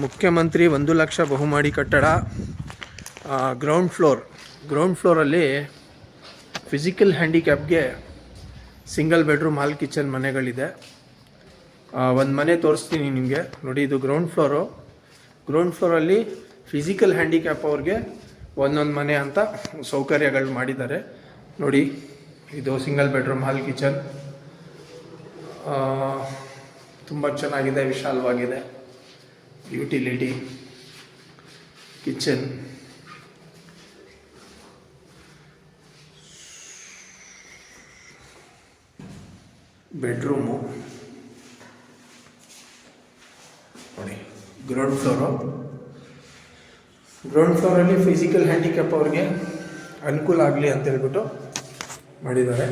ಮುಖ್ಯಮಂತ್ರಿ 1,00,000 ಬಹುಮಹಡಿ ಕಟ್ಟಡ, ಗ್ರೌಂಡ್ ಫ್ಲೋರಲ್ಲಿ ಫಿಸಿಕಲ್ ಹ್ಯಾಂಡಿಕ್ಯಾಪ್ಗೆ ಸಿಂಗಲ್ ಬೆಡ್ರೂಮ್ ಹಾಲ್ ಕಿಚನ್ ಮನೆಗಳಿದೆ. ಒಂದು ಮನೆ ತೋರಿಸ್ತೀನಿ ನಿಮಗೆ. ನೋಡಿ, ಇದು ಗ್ರೌಂಡ್ ಫ್ಲೋರಲ್ಲಿ ಫಿಸಿಕಲ್ ಹ್ಯಾಂಡಿಕ್ಯಾಪ್ ಅವ್ರಿಗೆ ಒಂದೊಂದು ಮನೆ ಅಂತ ಸೌಕರ್ಯಗಳು ಮಾಡಿದ್ದಾರೆ. ನೋಡಿ, ಇದು ಸಿಂಗಲ್ ಬೆಡ್ರೂಮ್ ಹಾಲ್ ಕಿಚನ್, ತುಂಬ ಚೆನ್ನಾಗಿದೆ, ವಿಶಾಲವಾಗಿದೆ. Utility kitchen, bedroom. ನೋಡಿ, ಗ್ರೌಂಡ್ ಫ್ಲೋರಲ್ಲಿ ಫಿಸಿಕಲ್ ಹ್ಯಾಂಡಿಕ್ಯಾಪ್ ಅವ್ರಿಗೆ ಅನುಕೂಲ ಆಗಲಿ ಅಂತ ಹೇಳ್ಬಿಟ್ಟು ಮಾಡಿದ್ದಾರೆ.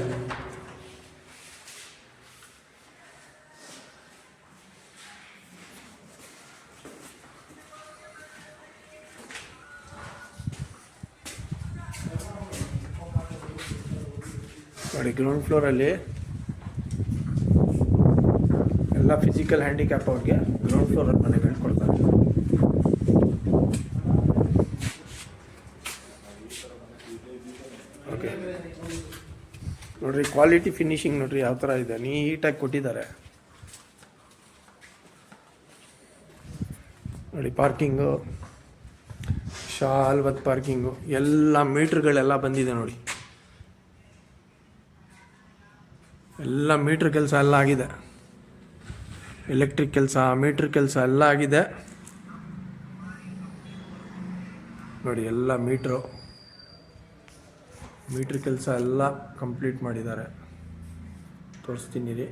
ನೋಡಿ, ಗ್ರೌಂಡ್ ಫ್ಲೋರಲ್ಲಿ ಎಲ್ಲ ಫಿಸಿಕಲ್ ಹ್ಯಾಂಡಿಕ್ಯಾಪ್ ಅವ್ರಿಗೆ ಗ್ರೌಂಡ್ ಫ್ಲೋರಲ್ಲಿ ಮನೆಗಳು ಕೊಡ್ತಾರೆ. ಓಕೆ, ನೋಡಿರಿ ಕ್ವಾಲಿಟಿ ಫಿನಿಶಿಂಗ್ ನೋಡಿರಿ ಯಾವ ಥರ ಇದೆ, ನೀಟಾಗಿ ಕೊಟ್ಟಿದ್ದಾರೆ. ನೋಡಿ, ಪಾರ್ಕಿಂಗು, ವಿಶಾಲವಾದ ಪಾರ್ಕಿಂಗು, ಎಲ್ಲ ಮೀಟ್ರ್ಗಳೆಲ್ಲ ಬಂದಿದೆ. ನೋಡಿ, ಎಲ್ಲ ಮೀಟ್ರ್ ಕೆಲಸ ಎಲ್ಲ ಆಗಿದೆ. ಎಲೆಕ್ಟ್ರಿಕ್ ಕೆಲಸ, ಮೀಟ್ರ್ ಕೆಲಸ ಎಲ್ಲ ಆಗಿದೆ. ನೋಡಿ, ಎಲ್ಲ ಮೀಟ್ರ್ ಕೆಲಸ ಎಲ್ಲ ಕಂಪ್ಲೀಟ್ ಮಾಡಿದ್ದಾರೆ. ತೋರಿಸ್ತೀನಿ ರೀ.